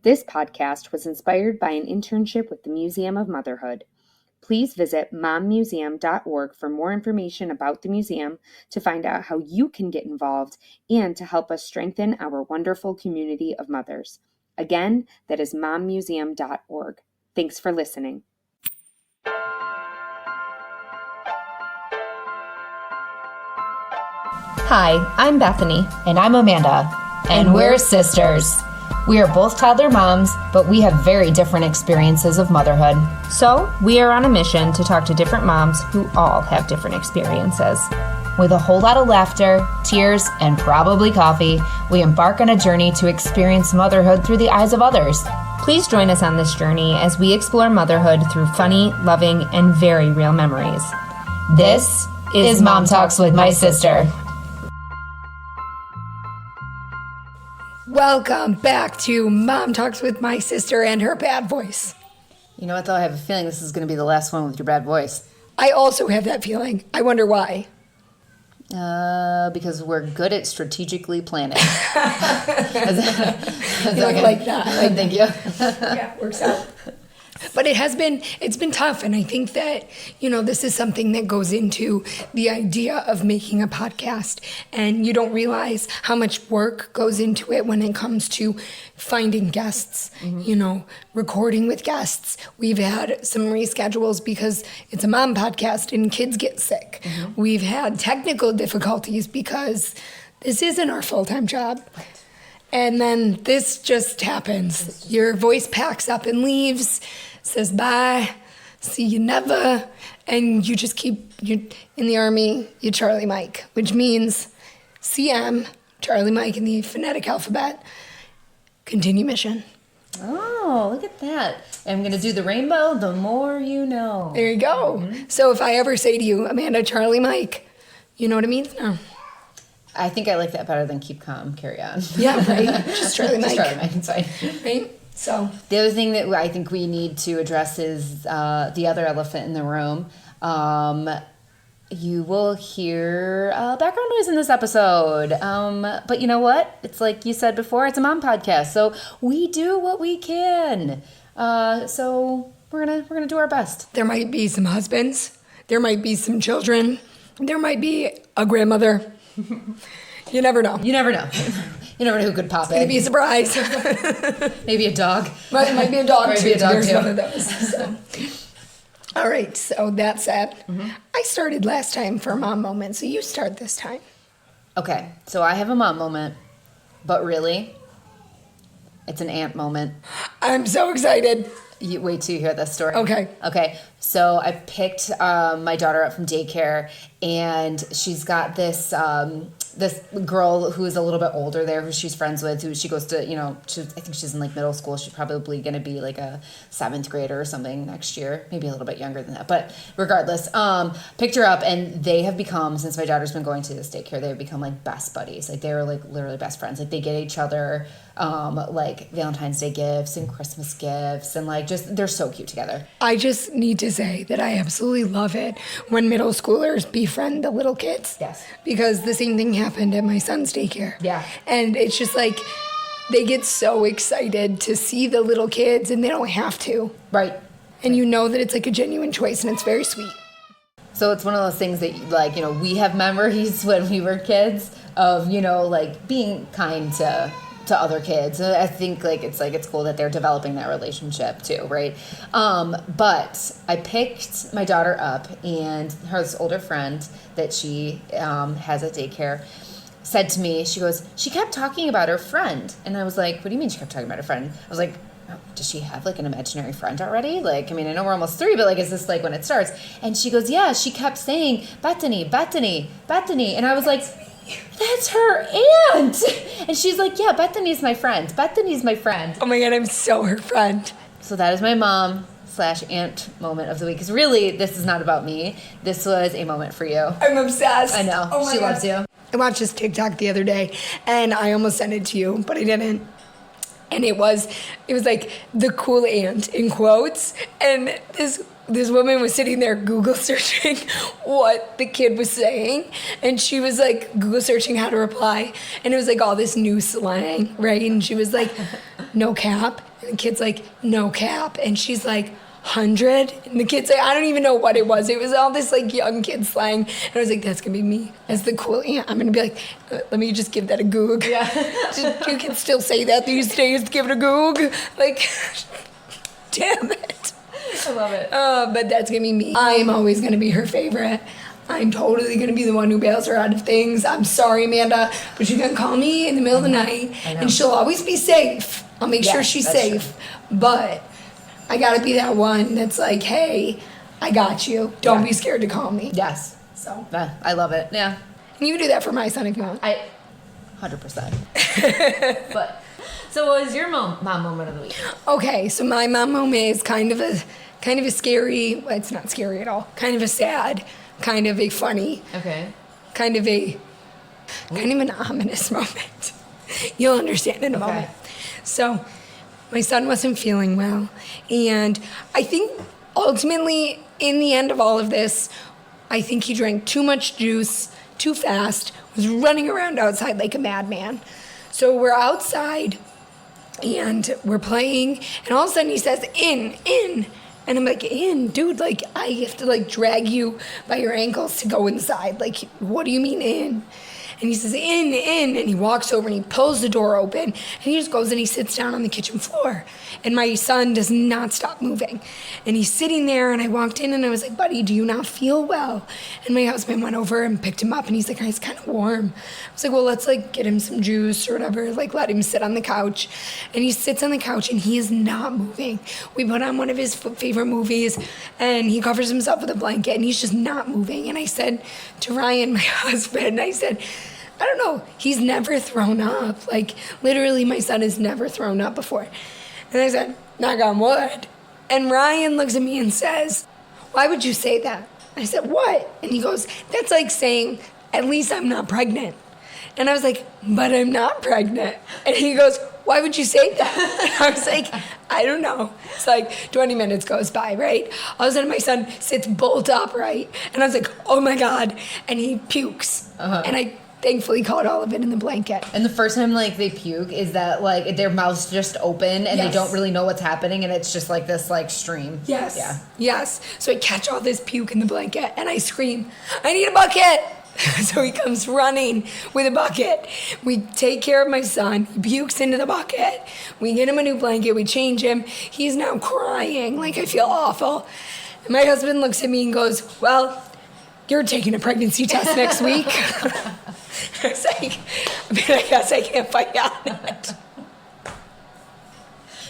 This podcast was inspired by an internship with the Museum of Motherhood. Please visit mommuseum.org for more information about the museum, to find out how you can get involved, and to help us strengthen our wonderful community of mothers. Again, that is mommuseum.org. Thanks for listening. Hi, I'm Bethany. And I'm Amanda. And we're sisters. We are both toddler moms, but we have very different experiences of motherhood. So, we are on a mission to talk to different moms who all have different experiences. With a whole lot of laughter, tears, and probably coffee, we embark on a journey to experience motherhood through the eyes of others. Please join us on this journey as we explore motherhood through funny, loving, and very real memories. This is Mom Talks with My Sister. Welcome back to Mom Talks with My Sister and her bad voice. You know what, though? I have a feeling this is going to be the last one with your bad voice. I also have that feeling. I wonder why. Because we're good at strategically planning. Like that. Thank you. Yeah, works out. But it's been tough, and I think that, this is something that goes into the idea of making a podcast, and you don't realize how much work goes into it when it comes to finding guests, recording with guests. We've had some reschedules because it's a mom podcast and kids get sick. Mm-hmm. We've had technical difficulties because this isn't our full-time job. Right. And then this just happens. Your voice packs up and leaves, says bye, see you never, and you just you're in the Army, you Charlie Mike, which means CM, Charlie Mike in the phonetic alphabet, continue mission. Oh, look at that. I'm going to do the rainbow, the more you know. There you go. Mm-hmm. So if I ever say to you, Amanda, Charlie Mike, you know what it means? No. I think I like that better than keep calm, carry on. Yeah, right. Just Charlie Mike. Just Charlie Mike, it's fine. Right? So the other thing that I think we need to address is the other elephant in the room. You will hear background noise in this episode. But you know what? It's like you said before, it's a mom podcast. So we do what we can. So we're gonna do our best. There might be some husbands. There might be some children. There might be a grandmother. You never know. You never know. You never know who could pop in. It's going to be a surprise. Maybe a dog. It might be a dog, too. There's too. One of those. So. All right. So that said, I started last time for a mom moment, so you start this time. Okay. So I have a mom moment, but really, it's an aunt moment. I'm so excited. You wait till you hear this story. Okay. So I picked my daughter up from daycare, and she's got this this girl who is a little bit older there, who she's friends with, who she goes to, I think she's in like middle school. She's probably going to be like a 7th grader or something next year, maybe a little bit younger than that. But regardless, picked her up, and they have become, since my daughter's been going to this daycare, they have become like best buddies. Like they were like literally best friends. Like they get each other like Valentine's Day gifts and Christmas gifts, and like just they're so cute together. I just need to say that I absolutely love it when middle schoolers befriend the little kids. Yes. Because the same thing happened at my son's daycare. Yeah. And it's just like they get so excited to see the little kids, and they don't have to. Right. And you know that it's like a genuine choice, and it's very sweet. So it's one of those things that, like, we have memories when we were kids of, like being kind to other kids. I think it's cool that they're developing that relationship too, right? But I picked my daughter up, and her older friend that she has at daycare said to me, she kept talking about her friend. And I was like, what do you mean she kept talking about her friend? I was like, oh, does she have like an imaginary friend already? Like, I mean, I know we're almost 3, but like, is this like when it starts? And she goes, yeah, she kept saying, Bethany. And I was like, that's her aunt. And she's like, yeah, Bethany's my friend. Oh my God, I'm so her friend. So that is my mom/aunt moment of the week. Because really, this is not about me. This was a moment for you. I'm obsessed. I know. Oh my she God. loves you. I watched this TikTok the other day, and I almost sent it to you, but I didn't. And it was like the cool aunt in quotes. And this this woman was sitting there Google searching what the kid was saying, and she was like Google searching how to reply, and it was like all this new slang, right? And she was like, no cap, and the kid's like, no cap, and she's like, 100, and the kid's like, I don't even know what it was. It was all this like young kid slang, and I was like, that's gonna be me as the cool aunt. I'm gonna be like, let me just give that a goog. Yeah, you can still say that these days. Give it a goog. Like, damn it. I love it. But that's gonna be me. I'm always gonna be her favorite. I'm totally gonna be the one who bails her out of things. I'm sorry, Amanda, but she's gonna call me in the middle of the night, and she'll always be safe. I'll make sure she's safe, but I gotta be that one that's like, hey, I got you. Don't be scared to call me. Yes. So I love it. Yeah. and you can do that for my son if you want. 100%. But so what was your mom moment of the week? Okay, so my mom moment is kind of a scary. Well, it's not scary at all. Kind of a sad. Kind of a funny. Okay. Kind of an ominous moment. You'll understand in a moment. So, my son wasn't feeling well, and I think ultimately, in the end of all of this, I think he drank too much juice too fast, was running around outside like a madman. So we're outside, and we're playing, and all of a sudden he says, in. And I'm like, in, dude, like, I have to, like, drag you by your ankles to go inside. Like, what do you mean in? And he says, in, and he walks over and he pulls the door open, and he just goes and he sits down on the kitchen floor. And my son does not stop moving. And he's sitting there, and I walked in, and I was like, buddy, do you not feel well? And my husband went over and picked him up, and he's like, he's kind of warm. I was like, well, let's, like, get him some juice or whatever, like, let him sit on the couch. And he sits on the couch, and he is not moving. We put on one of his favorite movies, and he covers himself with a blanket, and he's just not moving. And I said to Ryan, my husband, I said, I don't know, he's never thrown up. Like, literally, my son has never thrown up before. And I said, knock on wood. And Ryan looks at me and says, why would you say that? I said, what? And he goes, that's like saying, at least I'm not pregnant. And I was like, but I'm not pregnant. And he goes, why would you say that? And I was like, I don't know. It's like 20 minutes goes by, right? All of a sudden, my son sits bolt upright. And I was like, oh my God. And he pukes. And I thankfully caught all of it in the blanket. And the first time, like, they puke, is that, like, their mouth's just open and they don't really know what's happening, and it's just, like, this, like, stream. Yes. Yeah. Yes. So I catch all this puke in the blanket, and I scream, I need a bucket! So he comes running with a bucket. We take care of my son. He pukes into the bucket. We get him a new blanket. We change him. He's now crying. Like, I feel awful. And my husband looks at me and goes, well, you're taking a pregnancy test next week. I was like, I guess I can't fight on it.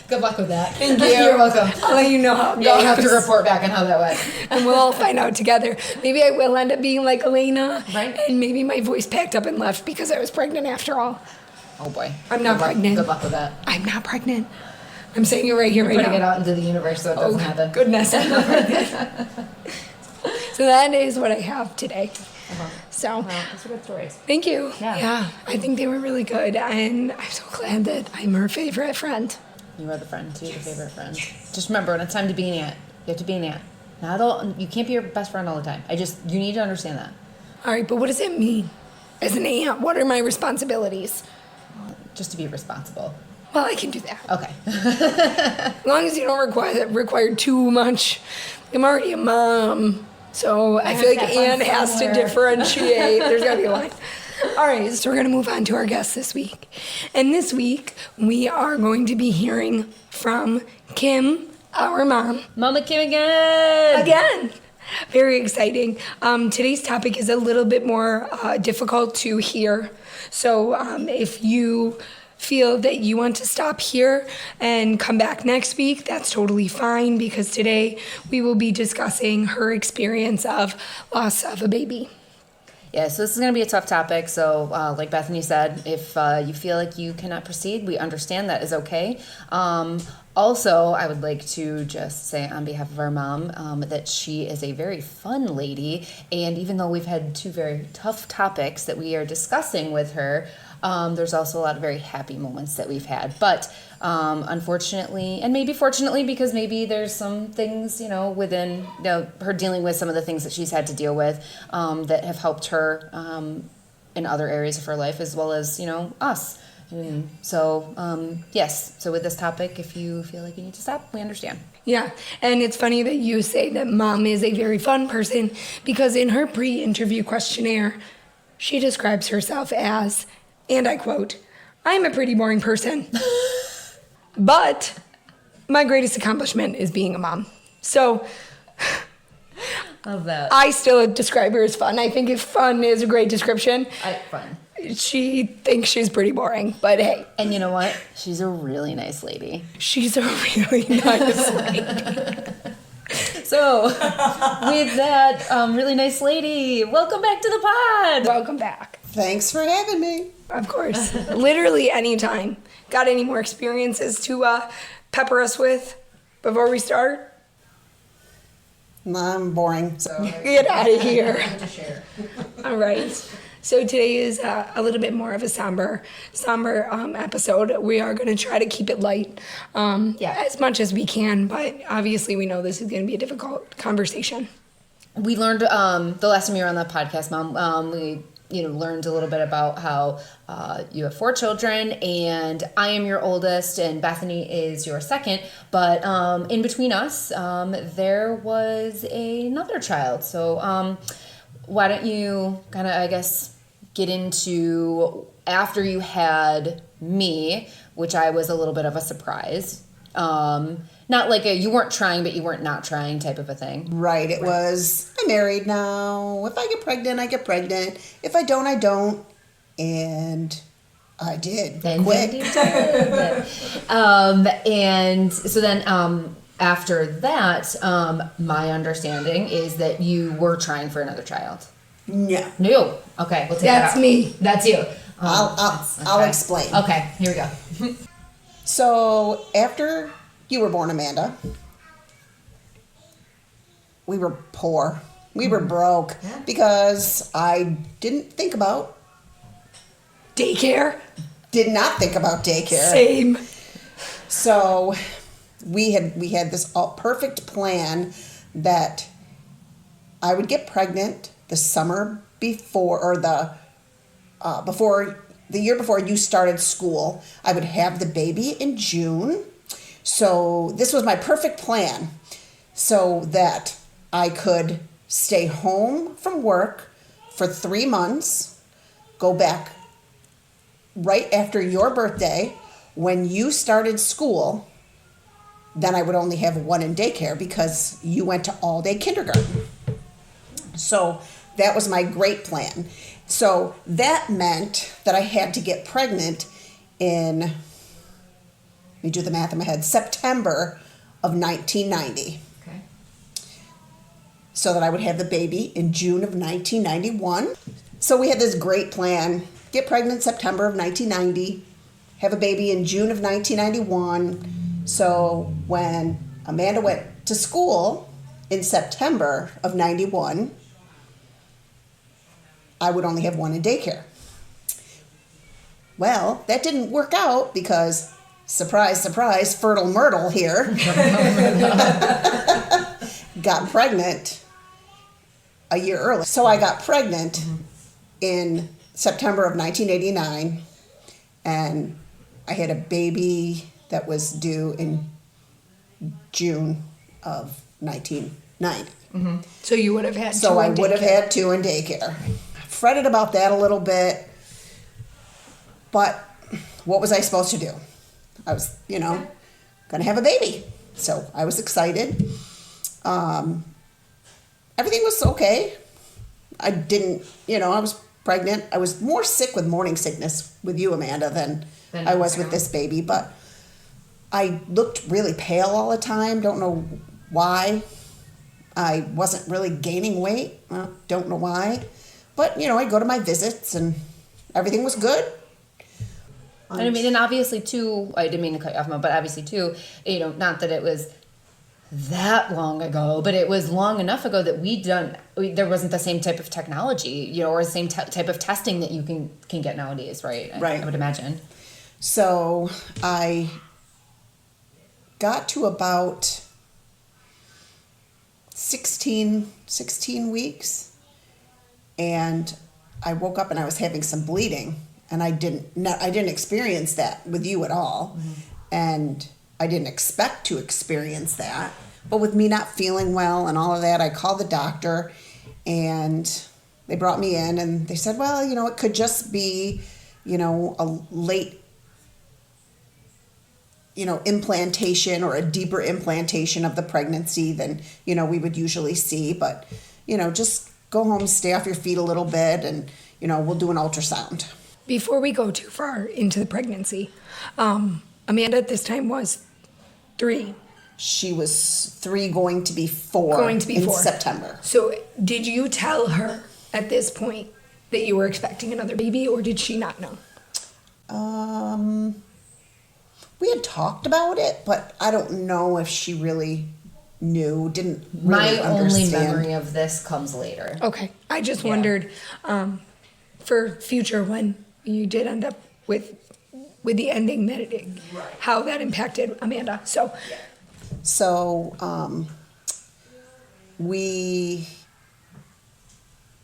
Good luck with that. Thank you. You're welcome. I'll let you know how it goes. You'll have to report back on how that went. And we'll all find out together. Maybe I will end up being like Elena. Right. And maybe my voice packed up and left because I was pregnant after all. Oh, boy. I'm not pregnant. Good luck with that. I'm not pregnant. I'm saying it right here, right now. Putting it out into the universe so it doesn't happen. Goodness, I'm not pregnant. So that is what I have today. So, That's a good story. thank you. Yeah, I think they were really good. And I'm so glad that I'm her favorite friend. You are the friend, too, the favorite friend. Just remember, when it's time to be an aunt, you have to be an aunt. Not all, you can't be your best friend all the time. You need to understand that. All right, but what does it mean? As an aunt, what are my responsibilities? Just to be responsible. Well, I can do that. Okay. As long as you don't require too much. I'm already a mom, so I feel like Anne has to differentiate. There's got to be a line. All right, so we're going to move on to our guest this week. And this week, we are going to be hearing from Kim, our mom. Mama Kim again! Again! Very exciting. Today's topic is a little bit more difficult to hear. So if you feel that you want to stop here and come back next week, that's totally fine, because today we will be discussing her experience of loss of a baby. Yeah, so this is going to be a tough topic. So like Bethany said, if you feel like you cannot proceed, we understand that is okay. Also, I would like to just say on behalf of our mom that she is a very fun lady. And even though we've had two very tough topics that we are discussing with her, there's also a lot of very happy moments that we've had. But Unfortunately, and maybe fortunately, because maybe there's some things, within her dealing with some of the things that she's had to deal with that have helped her in other areas of her life, as well as, us. Yes. So with this topic, if you feel like you need to stop, we understand. Yeah, and it's funny that you say that Mom is a very fun person, because in her pre-interview questionnaire, she describes herself as, and I quote, "I'm a pretty boring person, but my greatest accomplishment is being a mom." So Love that. I still describe her as fun. I think if fun is a great description. Fun. She thinks she's pretty boring, but hey. And you know what? She's a really nice lady. She's a really nice lady. So, with that really nice lady, welcome back to the pod. Welcome back. Thanks for having me. Of course. Literally anytime. Got any more experiences to pepper us with before we start? I'm boring, so Get out of here. All right. So today is a little bit more of a somber episode. We are going to try to keep it light as much as we can, but obviously we know this is going to be a difficult conversation. We learned the last time you were on the podcast, Mom. We learned a little bit about how you have 4 children, and I am your oldest, and Bethany is your second. But in between us, there was another child. So why don't you kind of, I guess, get into after you had me, which I was a little bit of a surprise. Not like you weren't trying, but you weren't not trying type of a thing. right. It was, I'm married now. If I get pregnant, I get pregnant. If I don't, I don't. And I did. Quick. You did. And so then after that, my understanding is that you were trying for another child. No. No. Okay, we'll take That's that out. me. That's you. I'll explain. Okay, here we go. So after you were born, Amanda, we were poor. We were broke because I didn't think about, Daycare? did not think about daycare. Same. So we had this perfect plan that I would get pregnant the summer before, or the year before you started school. I would have the baby in June. So this was my perfect plan, so that I could stay home from work for 3 months, go back right after your birthday when you started school. Then I would only have one in daycare because you went to all-day kindergarten. So that was my great plan. So that meant that I had to get pregnant in, let me do the math in my head, September of 1990. Okay. So that I would have the baby in June of 1991. So we had this great plan. Get pregnant September of 1990, have a baby in June of 1991. So when Amanda went to school in September of 91, I would only have one in daycare. Well, that didn't work out because, surprise, surprise, Fertile Myrtle here got pregnant a year early. So I got pregnant in September of 1989, and I had a baby that was due in June of 1990. So you would have had So two I in would have daycare. had 2 in daycare. Fretted about that a little bit, but what was I supposed to do? I was, gonna have a baby. So I was excited. Everything was okay. I didn't, I was pregnant. I was more sick with morning sickness with you, Amanda, than I was with this baby, but I looked really pale all the time. Don't know why. I wasn't really gaining weight. Don't know why. But, I'd go to my visits and everything was good. And obviously too, I didn't mean to cut you off, Mom, but obviously too, not that it was that long ago, but it was long enough ago that there wasn't the same type of technology, or the same type of testing that you can get nowadays, right? Right. I would imagine. So I got to about 16 weeks, and I woke up and I was having some bleeding, and I didn't experience that with you at all, and I didn't expect to experience that. But with me not feeling well and all of that, I called the doctor, and they brought me in, and they said, well, it could just be, a late, implantation or a deeper implantation of the pregnancy than, we would usually see. But, just go home, stay off your feet a little bit, and, we'll do an ultrasound. Before we go too far into the pregnancy, Amanda at this time was 3. She was 3, going to be 4 in September. So did you tell her at this point that you were expecting another baby, or did she not know? We had talked about it, but I don't know if she really knew, didn't really My understand. only memory of this comes later. Okay. I just wondered for future when you did end up with the ending that it, how that impacted Amanda. So we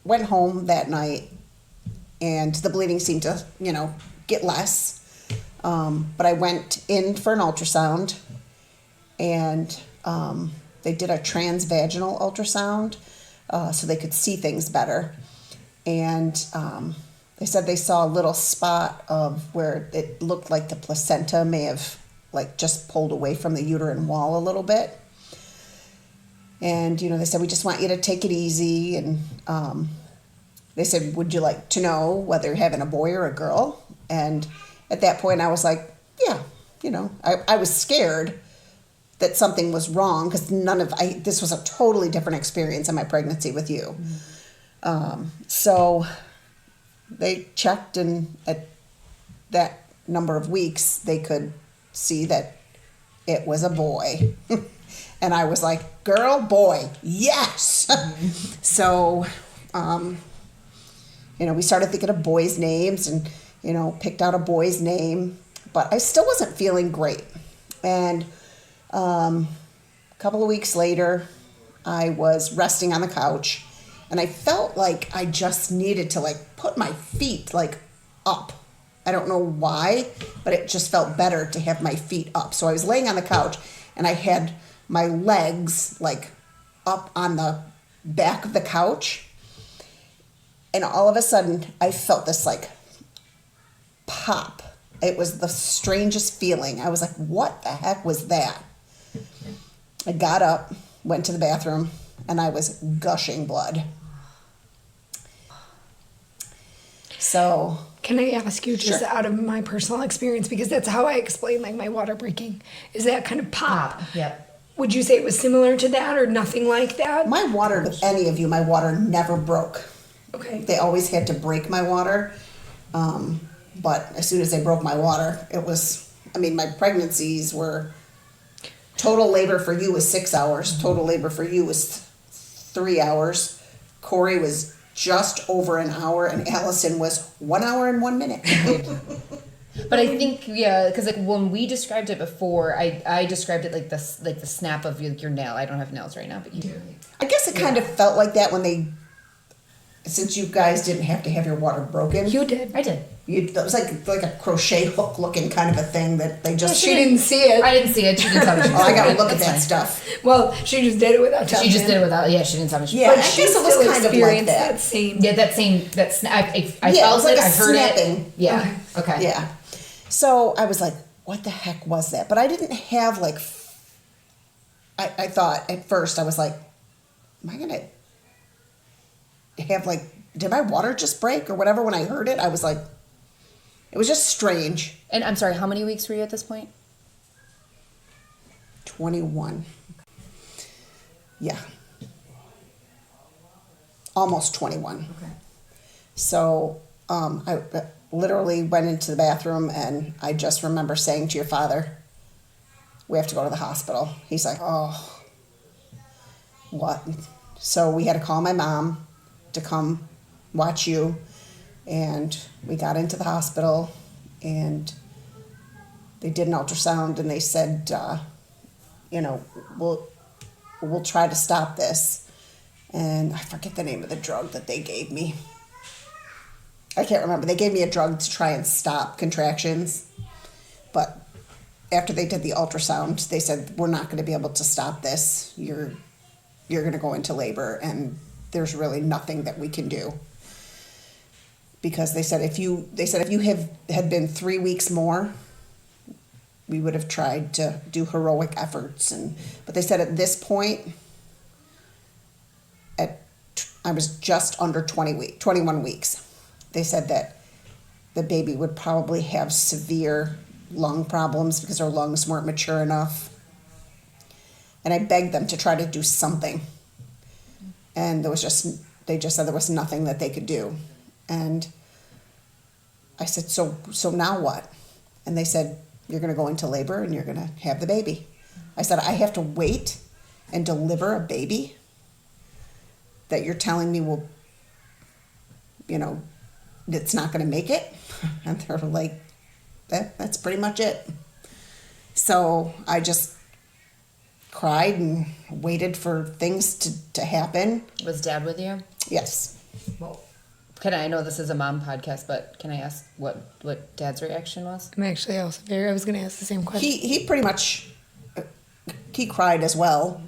went home that night, and the bleeding seemed to, get less. But I went in for an ultrasound, and they did a transvaginal ultrasound so they could see things better. And they said they saw a little spot of where it looked like the placenta may have just pulled away from the uterine wall a little bit. And, they said, we just want you to take it easy. And they said, would you like to know whether you're having a boy or a girl? And at that point I was like, yeah, I was scared that something was wrong, because this was a totally different experience in my pregnancy with you. So they checked, and at that number of weeks they could see that it was a boy. And I was like, girl, boy, yes. So, we started thinking of boys' names, and, picked out a boy's name, but I still wasn't feeling great. And a couple of weeks later, I was resting on the couch, and I felt like I just needed to put my feet up. I don't know why, but it just felt better to have my feet up. So I was laying on the couch, and I had my legs up on the back of the couch, and all of a sudden I felt this pop. It was the strangest feeling. I was like, what the heck was that? I got up, went to the bathroom, and I was gushing blood. So can I ask you, just out of my personal experience, because that's how I explain my water breaking, is that kind of pop. Yep. Would you say it was similar to that or nothing like that? My water, with any of you, my water never broke. Okay. They always had to break my water. But as soon as they broke my water, it was, my pregnancies were, total labor for you was 6 hours. Total labor for you was 3 hours. Corey was just over an hour, and Allison was 1 hour and 1 minute. But I think, because when we described it before, I described it like the snap of your nail. I don't have nails right now, but you do. I guess it kind of felt like that when since you guys didn't have to have your water broken. You did. I did. It was like a crochet hook looking kind of a thing that they just... She didn't see it. I didn't see it. She didn't tell me. Oh, I gotta look at that stuff. Well, she just did it without telling She just did it without, she didn't tell me. Yeah, But I she guess it was still kind of like experienced that. that same. Yeah, I Yeah, it felt was like it. a I heard snapping. it. Yeah. Okay. Yeah. So I was like, what the heck was that? But I didn't have I thought at first, I was like, am I gonna have did my water just break or whatever? When I heard it, I was like, it was just strange. And I'm sorry, how many weeks were you at this point? 21. Yeah. Almost 21. Okay. So I literally went into the bathroom, and I just remember saying to your father, we have to go to the hospital. He's like, oh, what? So we had to call my mom to come watch you, and we got into the hospital, and they did an ultrasound, and they said we'll try to stop this. And I forget the name of the drug that they gave me. I can't remember. They gave me a drug to try and stop contractions. But after they did the ultrasound, they said, we're not going to be able to stop this. You're going to go into labor, and there's really nothing that we can do. Because they said if you had been 3 weeks more, we would have tried to do heroic efforts. But they said at this point, I was just under 21 weeks. They said that the baby would probably have severe lung problems because her lungs weren't mature enough. And I begged them to try to do something. And they just said there was nothing that they could do. And I said, so now what? And they said, you're going to go into labor and you're going to have the baby. I said, I have to wait and deliver a baby that you're telling me will, it's not going to make it? And they're like, that's pretty much it. So I just cried and waited for things to happen. Was Dad with you? Yes. Well, I know this is a mom podcast, but can I ask what Dad's reaction was? I'm actually also I was going to ask the same question. He pretty much, he cried as well.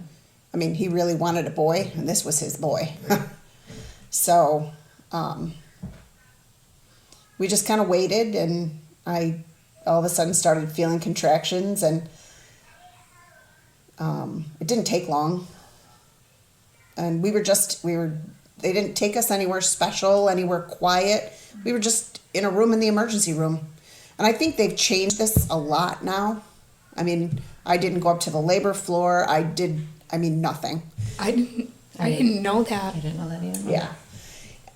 I mean, he really wanted a boy, and this was his boy. So, we just kind of waited, and I all of a sudden started feeling contractions, and it didn't take long. And they didn't take us anywhere special, anywhere quiet. We were just in a room in the emergency room. And I think they've changed this a lot now. I mean, I didn't go up to the labor floor. Nothing. I didn't know that. I didn't know that either. Yeah.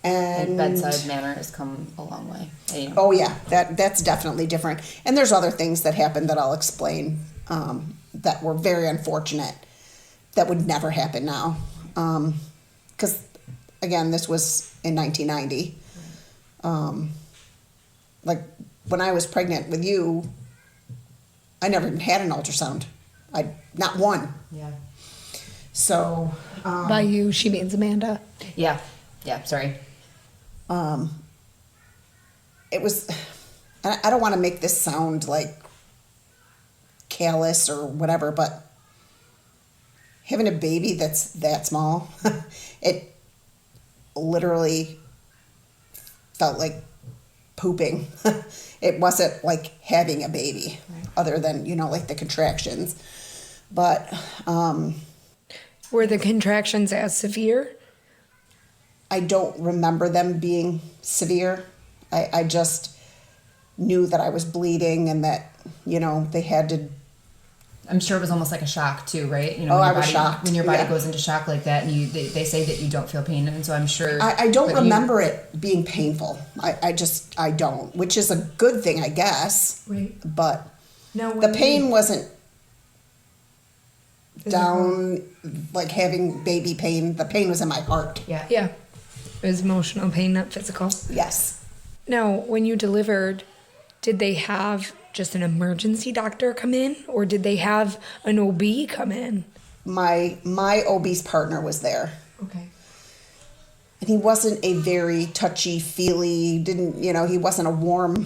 And bedside manner has come a long way. Oh yeah, that's definitely different. And there's other things that happened that I'll explain that were very unfortunate that would never happen now. Because again, this was in 1990. Like when I was pregnant with you, I never even had an ultrasound. Not one. Yeah. So By you, she means Amanda. Yeah. Sorry. It was. I don't want to make this sound like callous or whatever, but having a baby that's that small, it literally felt like pooping. It wasn't like having a baby, right, other than, like the contractions. But were the contractions as severe? I don't remember them being severe. I just knew that I was bleeding and that, they had to. I'm sure it was almost like a shock too, right? I was shocked. When your body goes into shock like that, and they say that you don't feel pain, and so I'm sure. I don't remember it being painful. I don't, which is a good thing, I guess. Right. But the pain wasn't down like having baby pain. The pain was in my heart. Yeah. Yeah. It was emotional pain, not physical. Yes. Now, when you delivered, did they have just an emergency doctor come in, or did they have an OB come in? My OB's partner was there. Okay. And he wasn't a very touchy-feely, he wasn't a warm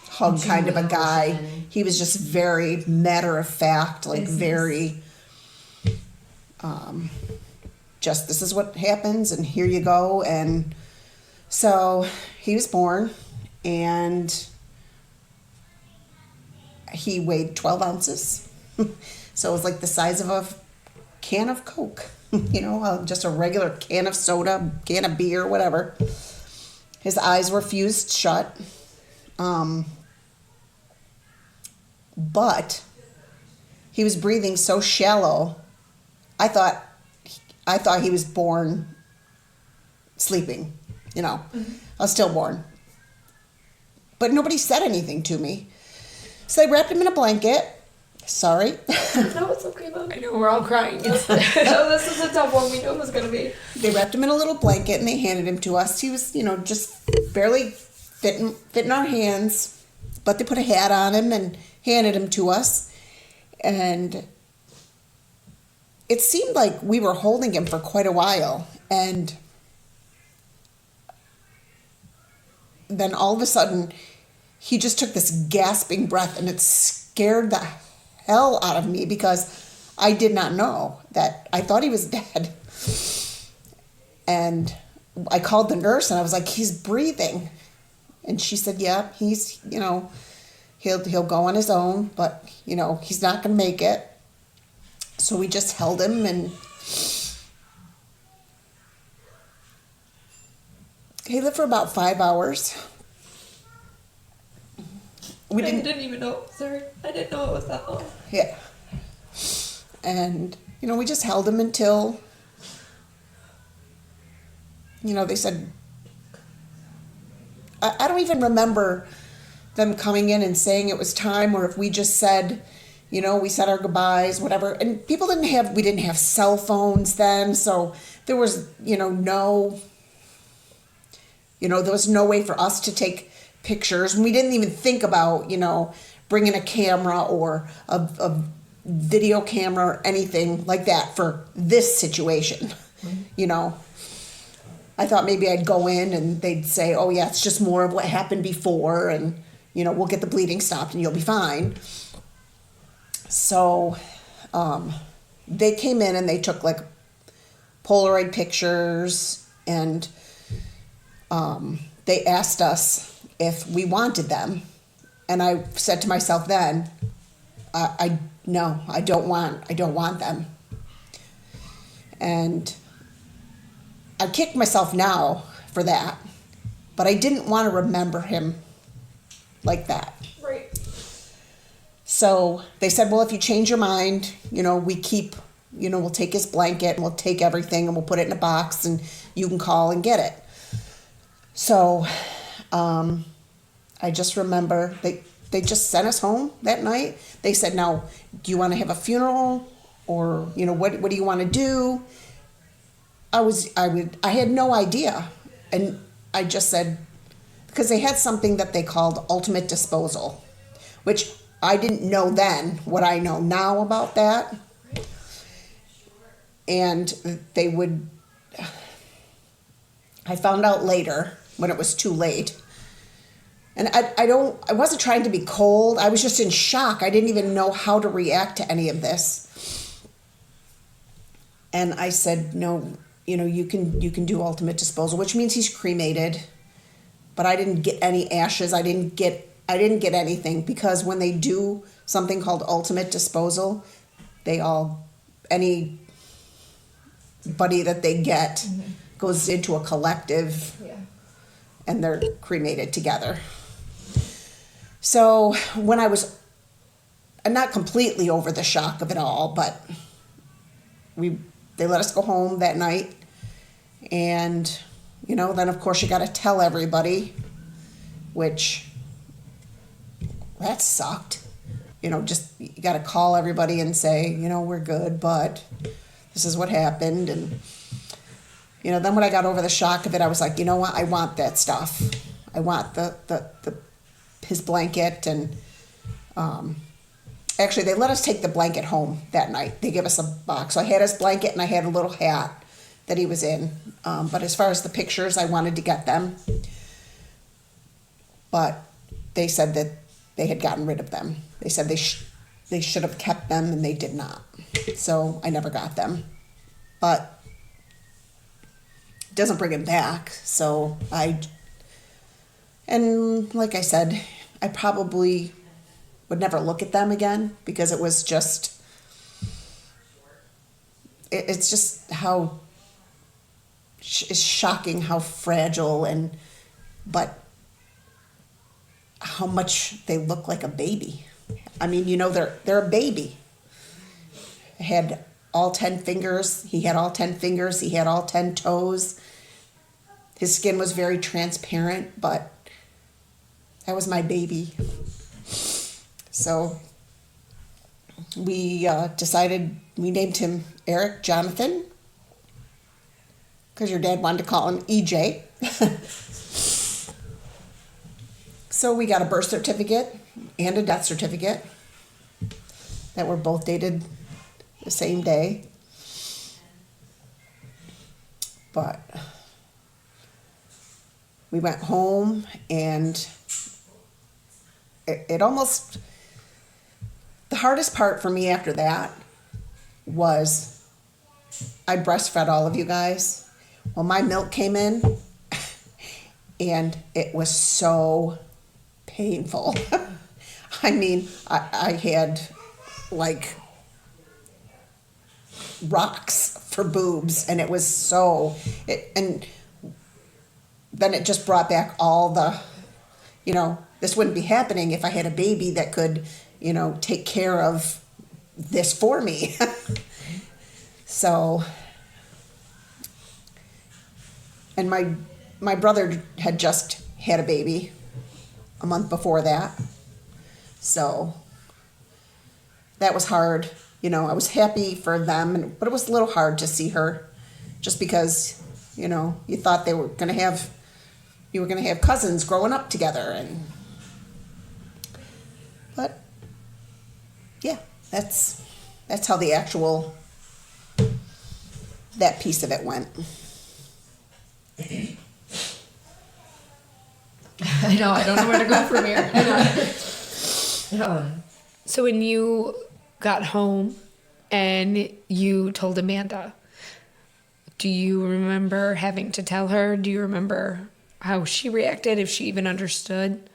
hug kind of a guy. He was just very matter-of-fact, like very, just this is what happens and here you go. And so he was born, and he weighed 12 ounces. So it was like the size of a can of Coke, just a regular can of soda, can of beer, whatever. His eyes were fused shut. But he was breathing so shallow. I thought he was born sleeping, Mm-hmm. I was stillborn. But nobody said anything to me. So they wrapped him in a blanket. Sorry. No, it's okay, Mom. I know, we're all crying. This is a tough one. We know it was going to be. They wrapped him in a little blanket and they handed him to us. He was, just barely fitting our hands. But they put a hat on him and handed him to us. And it seemed like we were holding him for quite a while, and then all of a sudden he just took this gasping breath, and it scared the hell out of me because I did not know that. I thought he was dead. And I called the nurse and I was like, he's breathing. And she said, yeah, he's, he'll go on his own, but, he's not going to make it. So we just held him, and he lived for about 5 hours. I didn't even know. Sorry, I didn't know it was that long. Yeah. And, we just held him until, they said, I don't even remember them coming in and saying it was time, or if we just said, we said our goodbyes, whatever. And we didn't have cell phones then, so there was, there was no way for us to take pictures. And we didn't even think about, bringing a camera or a video camera or anything like that for this situation, I thought maybe I'd go in and they'd say, oh yeah, it's just more of what happened before, and, we'll get the bleeding stopped and you'll be fine. So they came in and they took like Polaroid pictures, and they asked us if we wanted them. And I said to myself then, no, I don't want them. And I kick myself now for that, but I didn't want to remember him like that. Right. So they said, well, if you change your mind, we keep, we'll take his blanket and we'll take everything and we'll put it in a box and you can call and get it. So I just remember they just sent us home that night. They said, now, do you want to have a funeral, or, what do you want to do? I had no idea. And I just said, because they had something that they called ultimate disposal, which I didn't know then what I know now about that. And I found out later when it was too late. And I wasn't trying to be cold. I was just in shock. I didn't even know how to react to any of this. And I said, no, you can do ultimate disposal, which means he's cremated. But I didn't get any ashes. I didn't get anything, because when they do something called ultimate disposal, anybody that they get goes into a collective, and they're cremated together. So when I was not completely over the shock of it all, but they let us go home that night, and then of course you got to tell everybody, which that sucked. Just you got to call everybody and say, we're good, but this is what happened. And then when I got over the shock of it, I was like, what? I want that stuff. I want his blanket. And actually, they let us take the blanket home that night. They gave us a box. So I had his blanket and I had a little hat that he was in. But as far as the pictures, I wanted to get them. But they said that they had gotten rid of them. They said they should have kept them, and they did not. So I never got them. But it doesn't bring him back. So and like I said, I probably would never look at them again, because it was just, it's just it's shocking how fragile but how much they look like a baby. I mean, they're a baby. Had all 10 fingers. He had all 10 fingers. He had all 10 toes. His skin was very transparent, but that was my baby. So we decided, we named him Eric Jonathan, because your dad wanted to call him EJ. So we got a birth certificate and a death certificate that were both dated the same day. But we went home, and it almost, the hardest part for me after that was I breastfed all of you guys. Well, my milk came in, and it was so painful. I mean, I had like rocks for boobs, and it was so, and then it just brought back all the, this wouldn't be happening if I had a baby that could, take care of this for me. So, and my brother had just had a baby a month before that. So that was hard. I was happy for them, but it was a little hard to see her just because, you thought you were going to have cousins growing up together. But yeah, that's how that piece of it went. I know, I don't know where to go from here. So when you got home and you told Amanda, do you remember having to tell her? Do you remember how she reacted, if she even understood?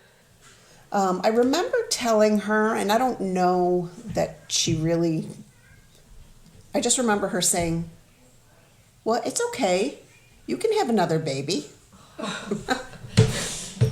I remember telling her, and I don't know that she really, I just remember her saying, well, it's okay. You can have another baby.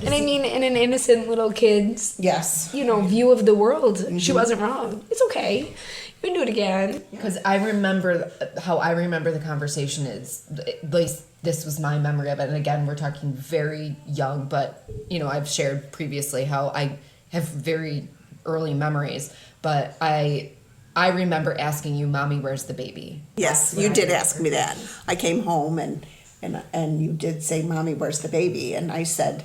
And I mean, in an innocent little kid's, yes, view of the world, she wasn't wrong. It's okay. You can do it again. Because I remember the conversation is, at least this was my memory of it. And again, we're talking very young, but, I've shared previously how I have very early memories. But I remember asking you, Mommy, where's the baby? Yes, you did ask me that. I came home and you did say, Mommy, where's the baby? And I said,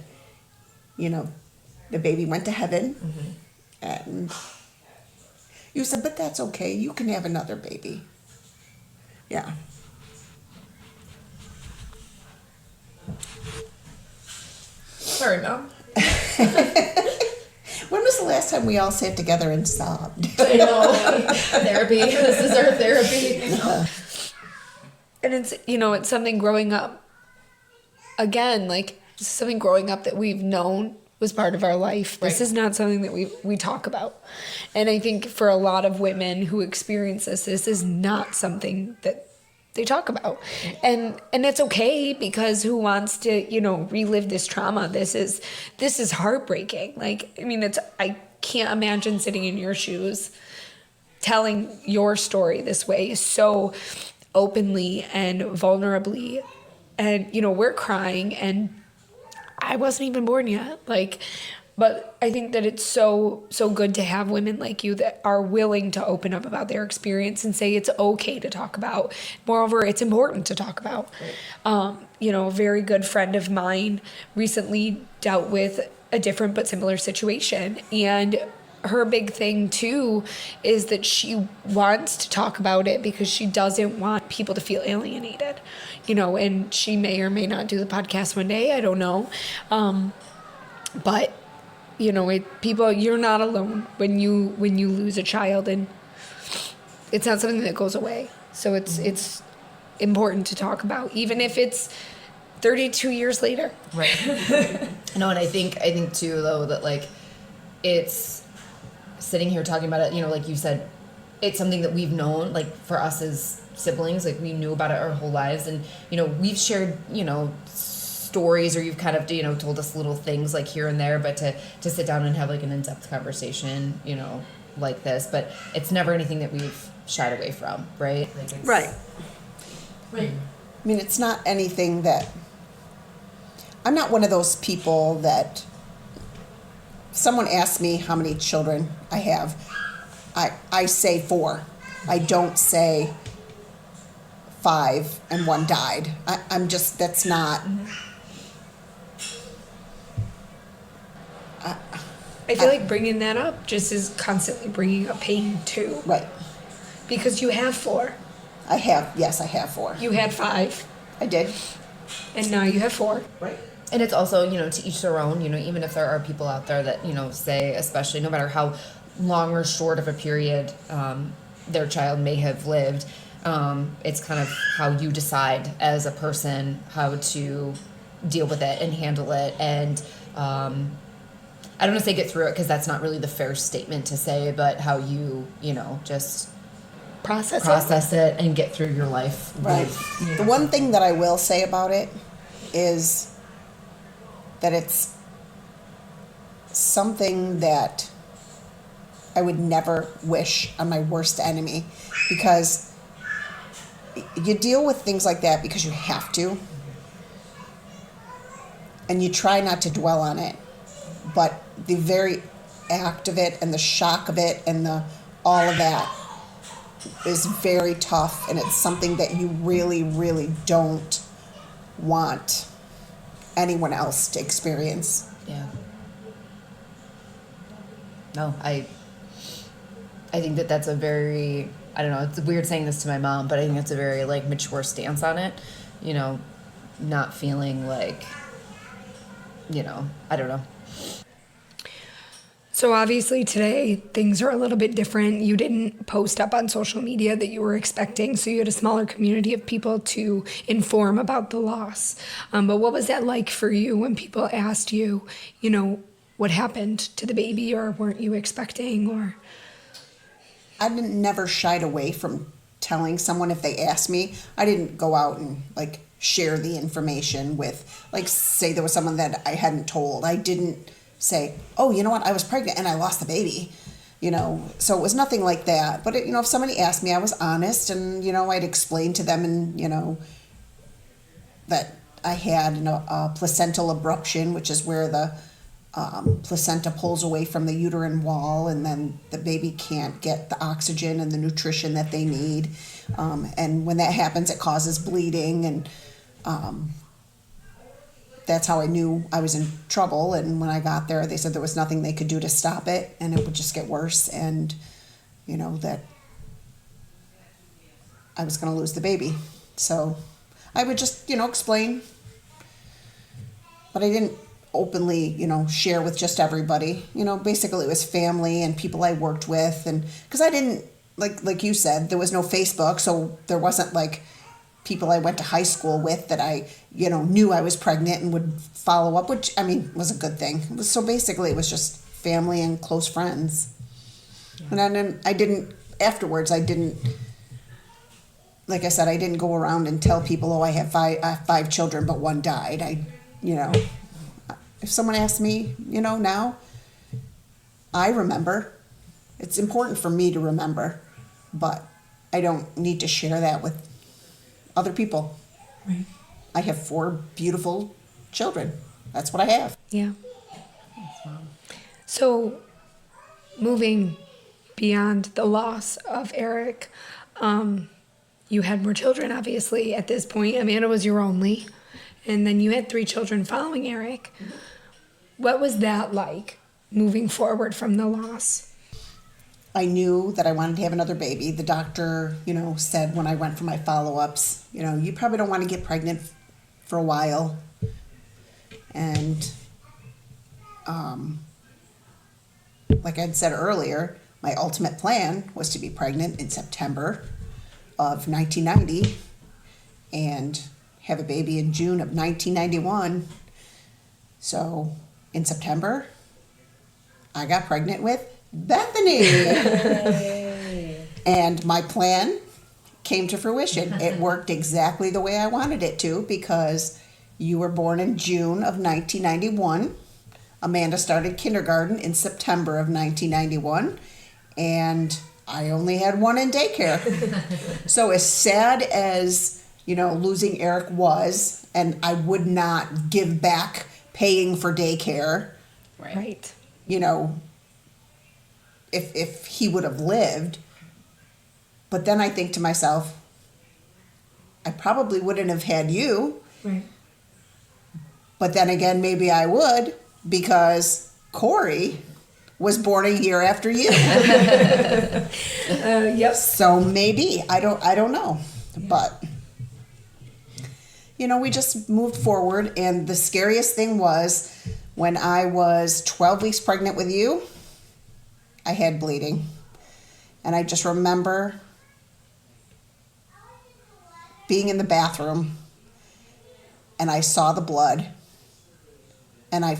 the baby went to heaven. Mm-hmm. And you said, but that's okay. You can have another baby. Yeah. Sorry, Mom. When was the last time we all sat together and sobbed? I know. Therapy. This is our therapy. And it's something growing up. Again, it's something growing up that we've known was part of our life. This is not something that we talk about. And I think for a lot of women who experience this is not something that they talk about. And it's okay, because who wants to, relive this trauma? This is heartbreaking. I can't imagine sitting in your shoes telling your story this way so openly and vulnerably. And, we're crying, and I wasn't even born yet. But I think that it's so good to have women like you that are willing to open up about their experience and say it's okay to talk about. Moreover, it's important to talk about. Right. A very good friend of mine recently dealt with a different but similar situation. And her big thing, too, is that she wants to talk about it because she doesn't want people to feel alienated. And she may or may not do the podcast one day. I don't know. But people, you're not alone when you lose a child, and it's not something that goes away. So it's important to talk about, even if it's 32 years later. Right. No, and I think too, though, that it's sitting here talking about it, like you said, it's something that we've known, for us as siblings, we knew about it our whole lives, and we've shared stories, or you've kind of told us little things here and there, but to sit down and have an in-depth conversation like this, but it's never anything that we've shied away from, right? Right. I mean, it's not anything that, I'm not one of those people that someone asks me how many children I have, I say 4. I don't say 5 and 1 died. I'm just, that's not. I feel like bringing that up just is constantly bringing up pain too. Right. Because you have 4. I have 4. You had 5. I did. And now you have 4. Right. And it's also, to each their own, even if there are people out there that, say, especially no matter how long or short of a period their child may have lived, it's kind of how you decide as a person how to deal with it and handle it. And I don't want to say get through it, because that's not really the fair statement to say, but how you, just process it and get through your life. Right. The one thing that I will say about it is that it's something that I would never wish on my worst enemy, because you deal with things like that because you have to, and you try not to dwell on it, but the very act of it and the shock of it and all of that is very tough, and it's something that you really, really don't want anyone else to experience. Yeah. No, I think that that's a very, I don't know, it's weird saying this to my mom, but I think it's a very, mature stance on it. Not feeling like, I don't know. So obviously today things are a little bit different. You didn't post up on social media that you were expecting, so you had a smaller community of people to inform about the loss. But what was that like for you when people asked you, what happened to the baby, or weren't you expecting, or? I never shied away from telling someone if they asked me. I didn't go out and share the information with, say there was someone that I hadn't told. I didn't say, oh, you know what, I was pregnant and I lost the baby, so it was nothing like that. But if somebody asked me, I was honest, and I'd explain to them, and that I had a placental abruption, which is where the placenta pulls away from the uterine wall, and then the baby can't get the oxygen and the nutrition that they need, and when that happens, it causes bleeding, and that's how I knew I was in trouble. And when I got there, they said there was nothing they could do to stop it, and it would just get worse, and that I was going to lose the baby. So I would just explain, but I didn't openly share with just everybody. Basically it was family and people I worked with, and because I didn't like you said, there was no Facebook, so there wasn't people I went to high school with that I, knew I was pregnant and would follow up, which, was a good thing. So basically it was just family and close friends. Yeah. And then afterwards, I didn't, like I said, I didn't go around and tell people, oh, I have five children, but one died. If someone asked me, now, I remember. It's important for me to remember, but I don't need to share that with other people. Right. I have 4 beautiful children. That's what I have. Yeah. So, moving beyond the loss of Eric, you had more children, obviously, at this point. Amanda was your only, and then you had 3 children following Eric. What was that like, moving forward from the loss? I knew that I wanted to have another baby. The doctor, said when I went for my follow-ups, you probably don't want to get pregnant for a while. And like I'd said earlier, my ultimate plan was to be pregnant in September of 1990 and have a baby in June of 1991. So in September, I got pregnant with Bethany. And my plan came to fruition. It worked exactly the way I wanted it to, because you were born in June of 1991. Amanda started kindergarten in September of 1991, and I only had one in daycare. So as sad as, losing Eric was, and I would not give back paying for daycare. Right. If he would have lived. But then I think to myself, I probably wouldn't have had you. Right. But then again, maybe I would, because Corey was born a year after you. Yep. So maybe, I don't know. Yeah. But we just moved forward. And the scariest thing was when I was 12 weeks pregnant with you, I had bleeding. And I just remember being in the bathroom and I saw the blood and I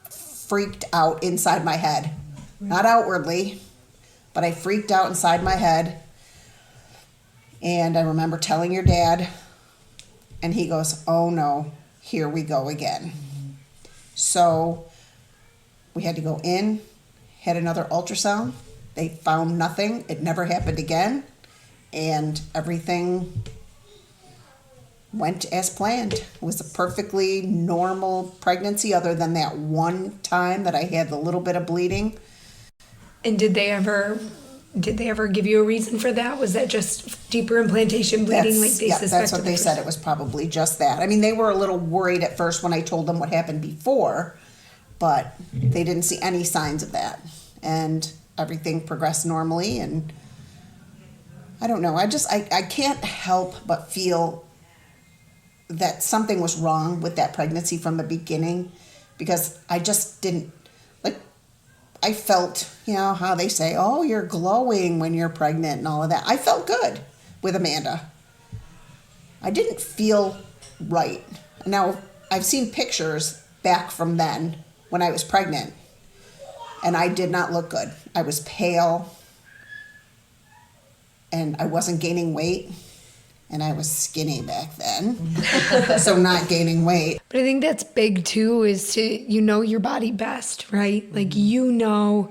freaked out inside my head. Not outwardly, but I freaked out inside my head. And I remember telling your dad, and he goes, "Oh no, here we go again." So we had to go in, had another ultrasound. They found nothing. It never happened again. And everything went as planned. It was a perfectly normal pregnancy other than that one time that I had the little bit of bleeding. And did they ever give you a reason for that? Was that just deeper implantation bleeding like they suspected? That's what they said. It was probably just that. I mean, they were a little worried at first when I told them what happened before, but they didn't see any signs of that. And everything progressed normally. And I don't know. I can't help but feel that something was wrong with that pregnancy from the beginning, because I just didn't, I felt, how they say, oh, you're glowing when you're pregnant and all of that. I felt good with Amanda. I didn't feel right. Now, I've seen pictures back from then when I was pregnant, and I did not look good. I was pale, and I wasn't gaining weight, and I was skinny back then, so not gaining weight. But I think that's big too, is to, your body best, right? Like, you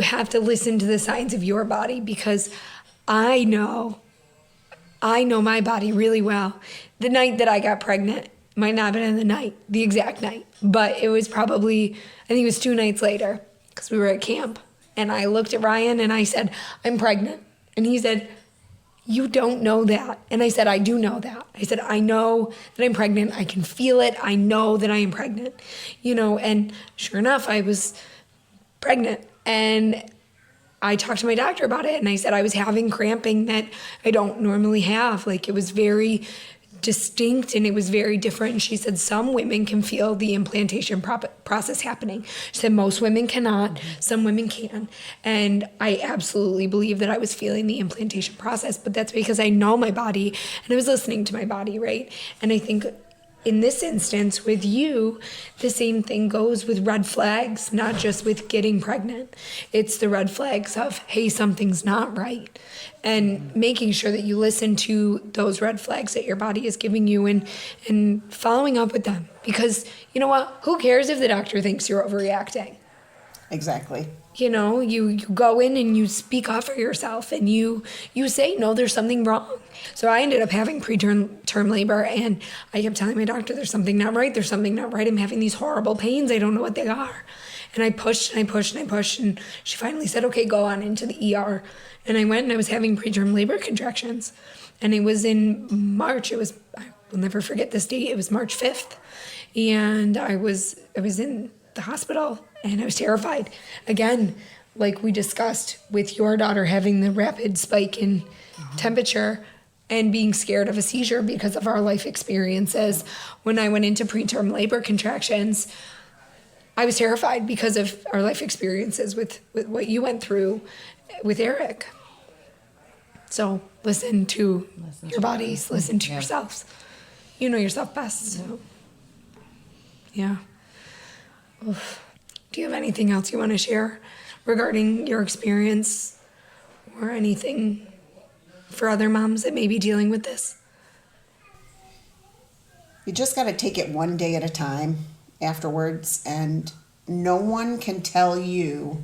have to listen to the signs of your body, because I know my body really well. The night that I got pregnant might not have been the exact night, but it was probably, I think it was 2 nights later, because we were at camp. And I looked at Ryan and I said, "I'm pregnant." And he said, "You don't know that." And I said, "I do know that." I said, "I know that I'm pregnant. I can feel it. I know that I am pregnant." And sure enough, I was pregnant. And I talked to my doctor about it, and I said I was having cramping that I don't normally have. Like, it was very distinct and it was very different. And she said some women can feel the implantation process happening. She said most women cannot, some women can. And I absolutely believe that I was feeling the implantation process, but that's because I know my body and I was listening to my body, right? And I think in this instance with you, the same thing goes with red flags, not just with getting pregnant. It's the red flags of, hey, something's not right. And making sure that you listen to those red flags that your body is giving you and following up with them. Because you know what? Who cares if the doctor thinks you're overreacting? Exactly. You go in and you speak up for yourself and you say, no, there's something wrong. So I ended up having preterm labor, and I kept telling my doctor, there's something not right. There's something not right. I'm having these horrible pains. I don't know what they are. And I pushed and I pushed and I pushed, and she finally said, okay, go on into the ER. And I went and I was having preterm labor contractions. And it was in March. I will never forget this date. It was March 5th. And I was in the hospital and I was terrified. Again, like we discussed with your daughter having the rapid spike in temperature and being scared of a seizure because of our life experiences. When I went into preterm labor contractions, I was terrified because of our life experiences with what you went through with Eric. So listen to your bodies, listen to yourselves. You know yourself best. So. Yeah. Oof. Do you have anything else you want to share regarding your experience or anything for other moms that may be dealing with this? You just got to take it one day at a time afterwards, and no one can tell you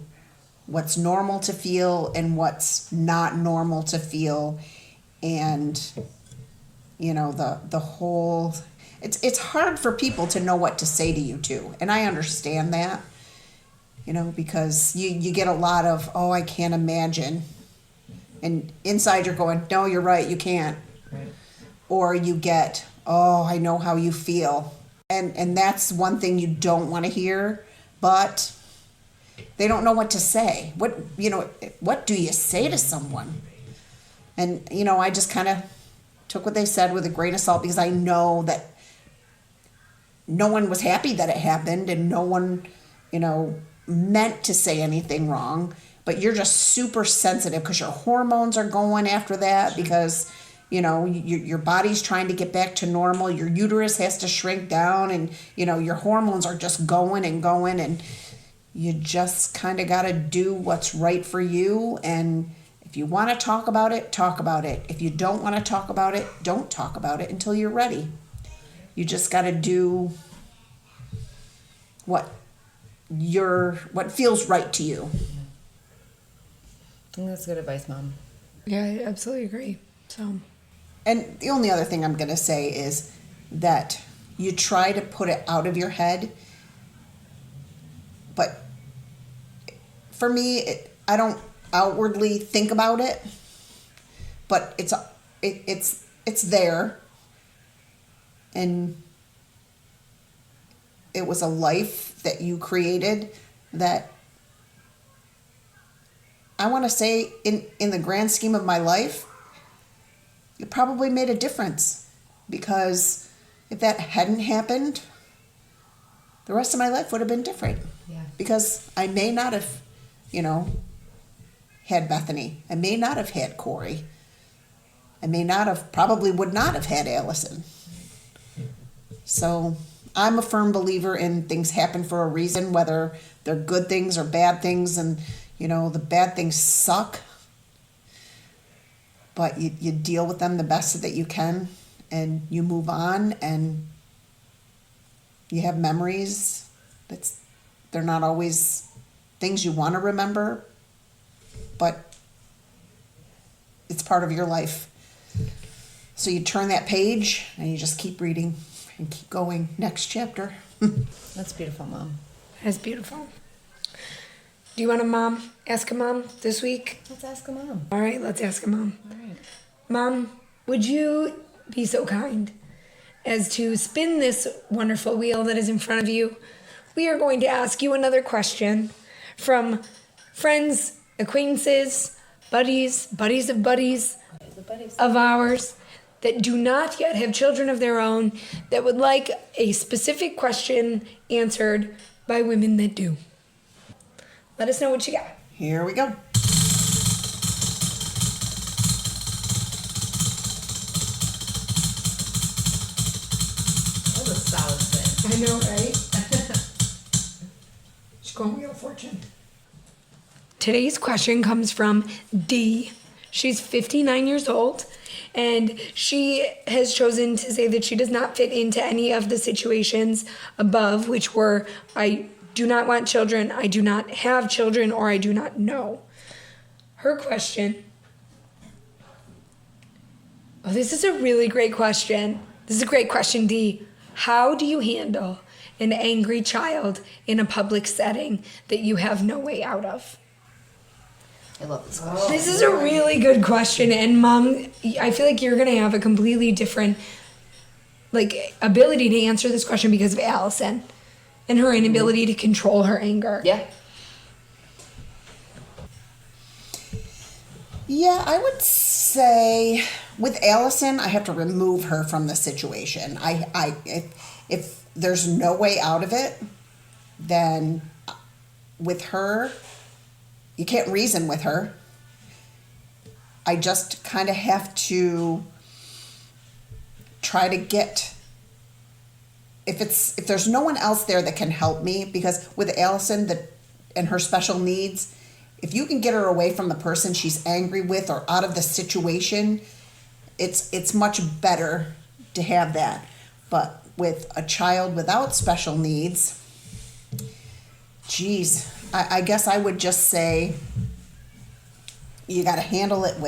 what's normal to feel and what's not normal to feel. And the whole, it's hard for people to know what to say to you too, and I understand that, because you get a lot of, oh, I can't imagine, and inside you're going, no, you're right, you can't. Right. Or you get, oh, I know how you feel, and that's one thing you don't want to hear, but they don't know what to say. What do you say to someone? And I just kind of took what they said with a grain of salt, because I know that no one was happy that it happened, and no one, meant to say anything wrong. But you're just super sensitive because your hormones are going after that, because your body's trying to get back to normal. Your uterus has to shrink down, and your hormones are just going and going, and you just kind of got to do what's right for you. And if you want to talk about it, talk about it. If you don't want to talk about it, don't talk about it until you're ready. You just got to do what feels right to you. I think that's good advice, Mom. Yeah, I absolutely agree. So, and the only other thing I'm going to say is that you try to put it out of your head. But for me, I don't outwardly think about it, but it's there, and it was a life that you created that I want to say in the grand scheme of my life, it probably made a difference, because if that hadn't happened, the rest of my life would have been different. Yeah. Because I may not have, had Bethany. I may not have had Corey. Probably would not have had Allison. So I'm a firm believer in things happen for a reason, whether they're good things or bad things. And, the bad things suck. But you deal with them the best that you can, and you move on, and you have memories. They're not always things you want to remember, but it's part of your life. So you turn that page and you just keep reading and keep going. Next chapter. That's beautiful, Mom. that's beautiful. Do you want to ask a mom this week? Let's ask a mom. All right, let's ask a mom. All right. Mom, would you be so kind as to spin this wonderful wheel that is in front of you? We are going to ask you another question from friends, acquaintances, buddies of buddies of ours that do not yet have children of their own, that would like a specific question answered by women that do. Let us know what you got. Here we go. That was a solid spin. I know, right? She's going Wheel of Fortune. Today's question comes from Dee. She's 59 years old, and she has chosen to say that she does not fit into any of the situations above, which were I do not want children, I do not have children, or I do not know. Her question. Oh, this is a really great question. This is a great question, Dee. How do you handle an angry child in a public setting that you have no way out of? I love this question. This is a really good question, and Mom, I feel like you're going to have a completely different ability to answer this question because of Allison and her inability to control her anger. Yeah. Yeah, I would say with Allison, I have to remove her from the situation. If there's no way out of it, then with her, you can't reason with her. I just kind of have to try to get, if there's no one else there that can help me, because with Allison and her special needs, if you can get her away from the person she's angry with or out of the situation, it's much better to have that. But with a child without special needs, geez, I guess I would just say you got to handle it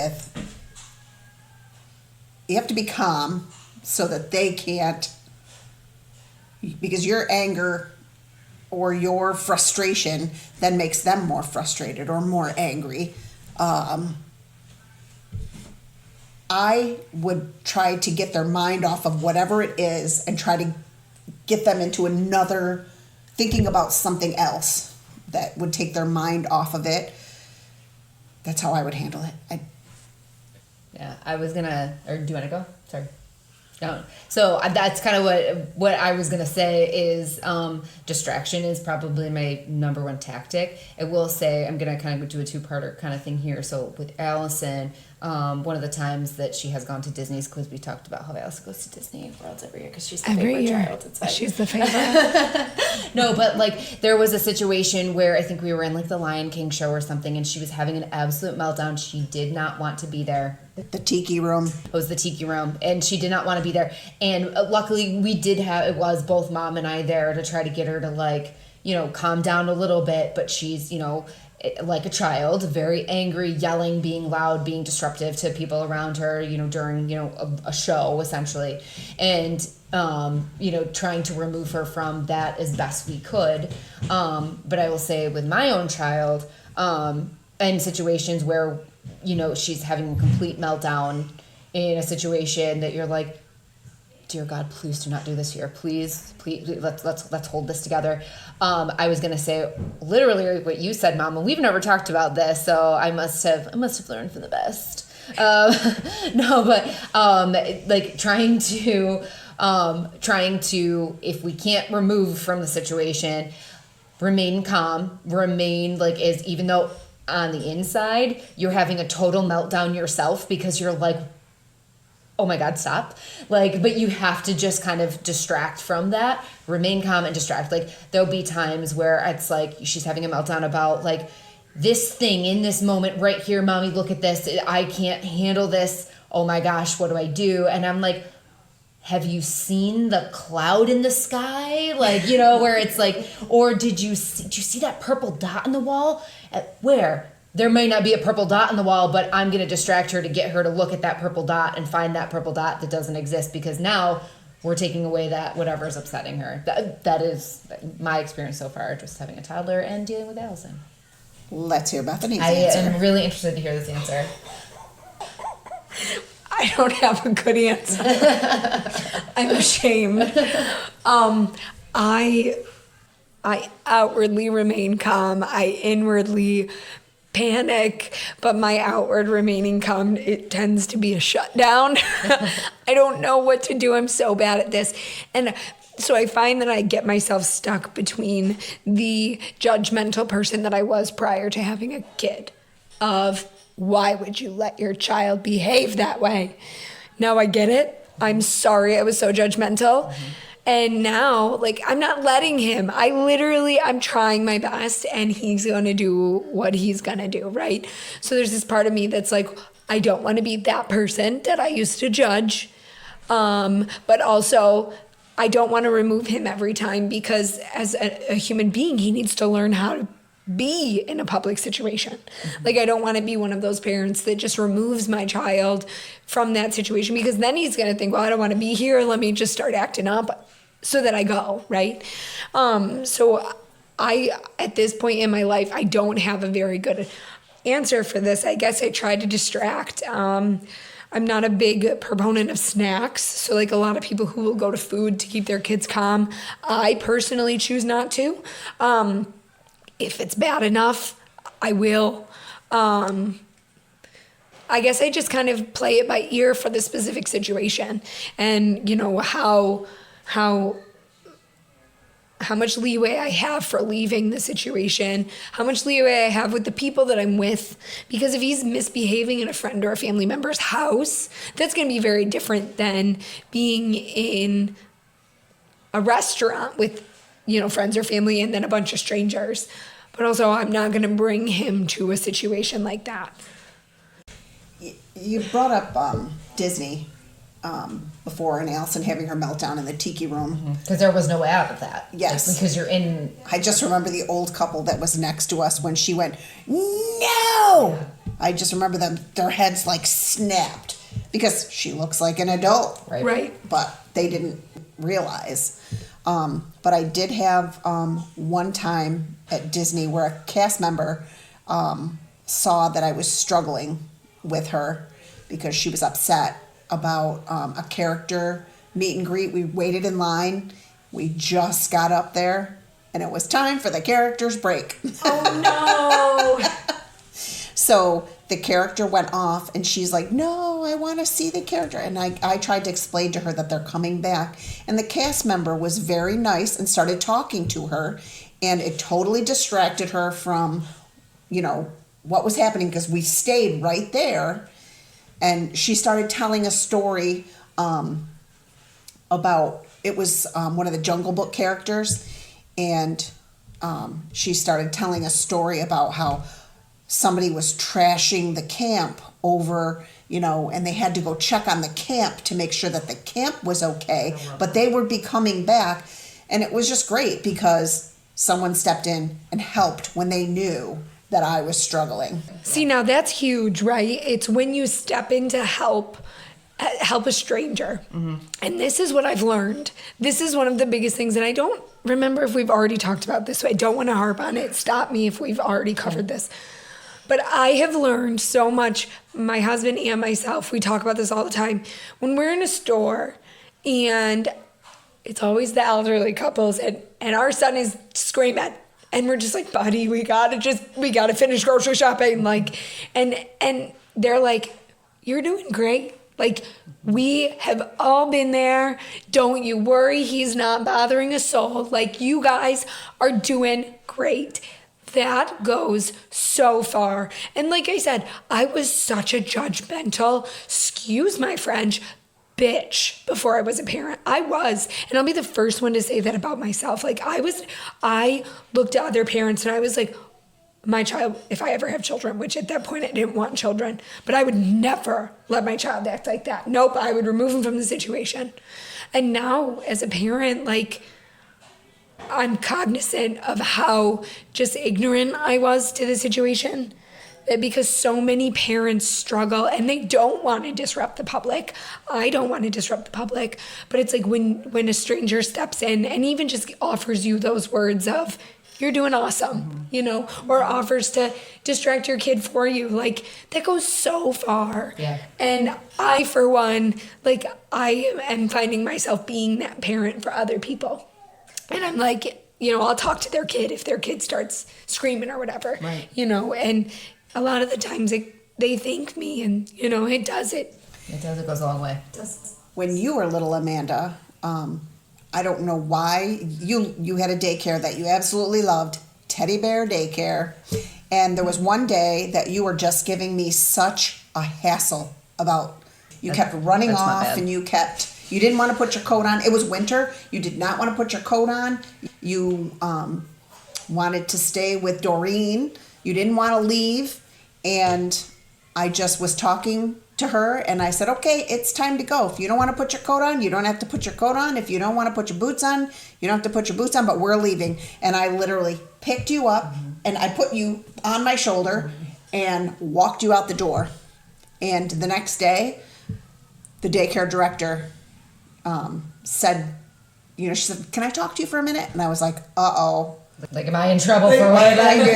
you have to be calm so that they can't, because your anger or your frustration then makes them more frustrated or more angry. I would try to get their mind off of whatever it is and try to get them into thinking about something else that would take their mind off of it. That's how I would handle it. Yeah, I was gonna, or do you want to go? Sorry. No. So that's kind of what I was going to say is distraction is probably my number one tactic. I will say I'm going to kind of do a two-parter kind of thing here. So with Allison, one of the times that she has gone to Disney's, because we talked about how Allison goes to Disney World every year because she's the favorite child. It's fine. She's the favorite. No, but like there was a situation where I think we were in like the Lion King show or something, and she was having an absolute meltdown. She did not want to be there. The tiki room. It was the tiki room, and she did not want to be there. And luckily, we did have, it was both Mom and I there to try to get her to, like, you know, calm down a little bit. But she's, you know, like a child, very angry, yelling, being loud, being disruptive to people around her, you know, during, you know, a show, essentially. And, you know, trying to remove her from that as best we could. But I will say with my own child, in situations where, you know, she's having a complete meltdown in a situation that you're like, dear God, please do not do this here. Please, let's hold this together. I was gonna say literally what you said, Mom, and we've never talked about this, so I must have learned from the best. No, but like trying to, if we can't remove from the situation, remain calm, remain like as, even though on the inside you're having a total meltdown yourself because you're like, oh my God, stop. Like, but you have to just kind of distract from that, remain calm and distract. Like there'll be times where it's like she's having a meltdown about like this thing in this moment right here, Mommy, look at this. I can't handle this. Oh my gosh, what do I do? And I'm like, have you seen the cloud in the sky? Like, you know, where it's like, or did you see that purple dot on the wall? Where? There may not be a purple dot on the wall, but I'm going to distract her to get her to look at that purple dot and find that purple dot that doesn't exist, because now we're taking away that whatever's upsetting her. That is my experience so far, just having a toddler and dealing with Allison. Let's hear Bethany's I answer. am really interested to hear this answer. I don't have a good answer. I'm ashamed. I outwardly remain calm. I inwardly panic, but my outward remaining calm, it tends to be a shutdown. I don't know what to do. I'm so bad at this. And so I find that I get myself stuck between the judgmental person that I was prior to having a kid of, why would you let your child behave that way? Now I get it. I'm sorry I was so judgmental. Mm-hmm. And now, like, I'm not letting him. I'm trying my best, and he's going to do what he's going to do, right? So there's this part of me that's like, I don't want to be that person that I used to judge. But also, I don't want to remove him every time, because as a human being, he needs to learn how to be in a public situation. Mm-hmm. Like, I don't want to be one of those parents that just removes my child from that situation, because then he's going to think, well, I don't want to be here. Let me just start acting up so that I go, right? So at this point in my life, I don't have a very good answer for this. I guess I try to distract. I'm not a big proponent of snacks. So like a lot of people who will go to food to keep their kids calm, I personally choose not to. If it's bad enough, I will. I guess I just kind of play it by ear for the specific situation, and you know how much leeway I have for leaving the situation, how much leeway I have with the people that I'm with. Because if he's misbehaving in a friend or a family member's house, that's going to be very different than being in a restaurant with, you know, friends or family and then a bunch of strangers. But also, I'm not going to bring him to a situation like that. You brought up Disney before, and Allison having her meltdown in the tiki room. Because there was no way out of that. Yes. Like, because you're in... I just remember the old couple that was next to us when she went, no! I just remember their heads like snapped, because she looks like an adult. Right. But they didn't realize. But I did have one time at Disney where a cast member saw that I was struggling with her because she was upset about a character meet and greet. We waited in line. We just got up there, and it was time for the character's break. Oh, no. So the character went off, and she's like, no, I want to see the character. And I tried to explain to her that they're coming back. And the cast member was very nice and started talking to her. And it totally distracted her from, what was happening, because we stayed right there. And she started telling a story about, it was one of the Jungle Book characters. And she started telling a story about how somebody was trashing the camp over, and they had to go check on the camp to make sure that the camp was okay, but they would be coming back. And it was just great because someone stepped in and helped when they knew that I was struggling. See, now that's huge, right? It's when you step in to help a stranger. Mm-hmm. And this is what I've learned. This is one of the biggest things, and I don't remember if we've already talked about this, so I don't want to harp on it. Stop me if we've already covered this. But I have learned so much, my husband and myself, we talk about this all the time. When we're in a store and it's always the elderly couples and our son is screaming and we're just like, buddy, we gotta finish grocery shopping. And they're like, you're doing great. Like, we have all been there. Don't you worry. He's not bothering a soul. Like, you guys are doing great. That goes so far. And like I said, I was such a judgmental, excuse my French, bitch before I was a parent. I was. And I'll be the first one to say that about myself. Like, I looked at other parents and I was like, my child, if I ever have children, which at that point I didn't want children, but I would never let my child act like that. Nope, I would remove him from the situation. And now as a parent, like, I'm cognizant of how just ignorant I was to the situation, because so many parents struggle and they don't want to disrupt the public. I don't want to disrupt the public, but it's like when a stranger steps in and even just offers you those words of, you're doing awesome, or offers to distract your kid for you. Like, that goes so far. Yeah. And I, for one, like, I am finding myself being that parent for other people. And I'm like, I'll talk to their kid if their kid starts screaming or whatever, right. And a lot of the times they thank me and, it does. It goes a long way. When you were little, Amanda, I don't know why, you had a daycare that you absolutely loved, Teddy Bear Daycare. And there was one day that you were just giving me such a hassle about, you kept running off and you didn't want to put your coat on. It was winter. You did not want to put your coat on. You wanted to stay with Doreen. You didn't want to leave. And I just was talking to her and I said, okay, it's time to go. If you don't want to put your coat on, you don't have to put your coat on. If you don't want to put your boots on, you don't have to put your boots on, but we're leaving. And I literally picked you up and I put you on my shoulder and walked you out the door. And the next day, the daycare director said, she said, can I talk to you for a minute? And I was like, uh-oh. Like, am I in trouble for what I do?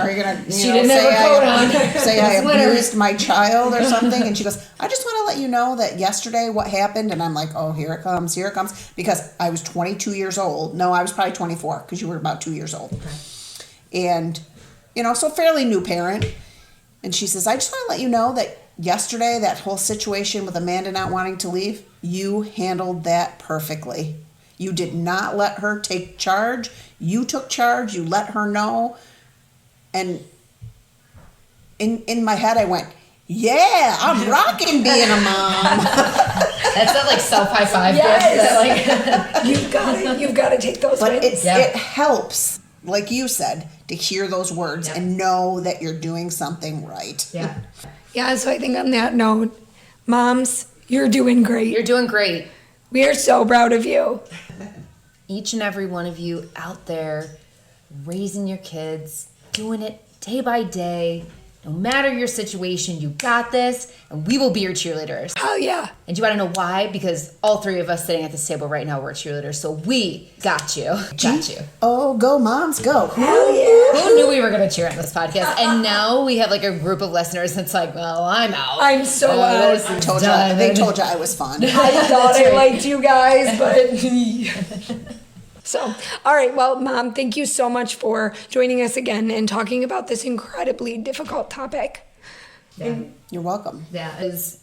Are you going to she didn't have a coat on. Say I abused my child or something? And she goes, I just want to let you know that yesterday what happened. And I'm like, oh, here it comes. Because I was 22 years old. No, I was probably 24 because you were about 2 years old. Okay. And, so fairly new parent. And she says, I just want to let you know that yesterday, that whole situation with Amanda not wanting to leave, you handled that perfectly. You did not let her take charge. You took charge. You let her know. And in my head, I went, yeah, I'm rocking being a mom. That's not like self-high five. Yes. You've got to take those but wins. It helps, like you said, to hear those words and know that you're doing something right. Yeah. Yeah, so I think on that note, moms, you're doing great. You're doing great. We are so proud of you. Each and every one of you out there raising your kids, doing it day by day. No matter your situation, you got this, and we will be your cheerleaders. Hell yeah. And do you want to know why? Because all three of us sitting at this table right now, we're cheerleaders, so we got you. Got you. Oh, go moms, go. Hell yeah. Who knew we were going to cheer on this podcast? And now we have like a group of listeners that's like, well, I'm out. I'm so out. They told you I was fun. I thought I liked you guys, but... So, all right. Well, Mom, thank you so much for joining us again and talking about this incredibly difficult topic. You're welcome. Yeah, as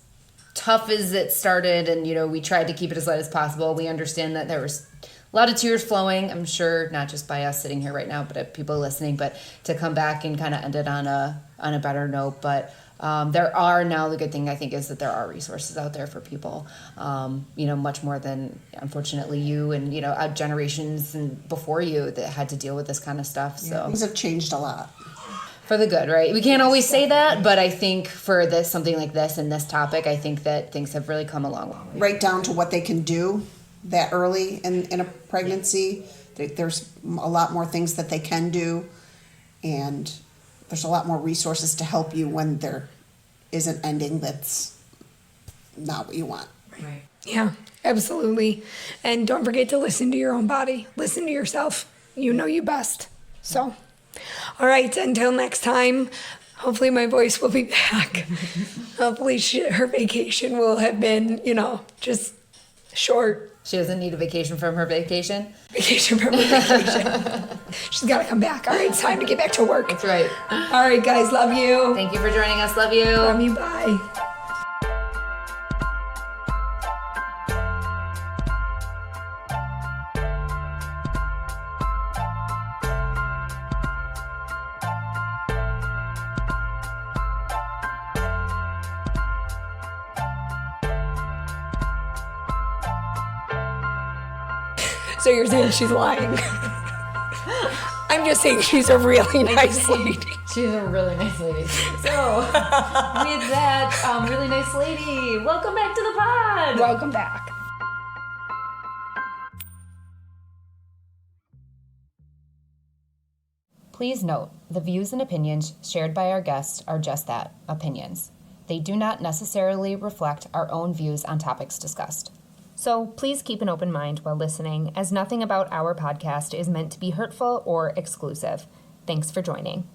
tough as it started, and we tried to keep it as light as possible. We understand that there was a lot of tears flowing. I'm sure not just by us sitting here right now, but people listening. But to come back and kind of end it on a better note. But there are now, the good thing I think is that there are resources out there for people. Much more than unfortunately you and generations and before you that had to deal with this kind of stuff. So Things have changed a lot. For the good, right? We can't always say that, but I think for something like this and this topic, I think that things have really come along. Right down to what they can do that early in a pregnancy. There's a lot more things that they can do, and there's a lot more resources to help you when there is an ending that's not what you want. Right. Yeah, absolutely. And don't forget to listen to your own body. Listen to yourself. You know you best. So, all right, until next time, hopefully my voice will be back. Hopefully her vacation will have been, just short. She doesn't need a vacation from her vacation. Vacation from her vacation. She's got to come back. All right, it's time to get back to work. That's right. All right, guys, love you. Thank you for joining us. Love you. Love you, bye. So you're saying she's lying? I'm just saying she's a really nice lady. She's a really nice lady. So, with that really nice lady, welcome back to the pod. Welcome back. Please note, the views and opinions shared by our guests are just that, opinions. They do not necessarily reflect our own views on topics discussed. So please keep an open mind while listening, as nothing about our podcast is meant to be hurtful or exclusive. Thanks for joining.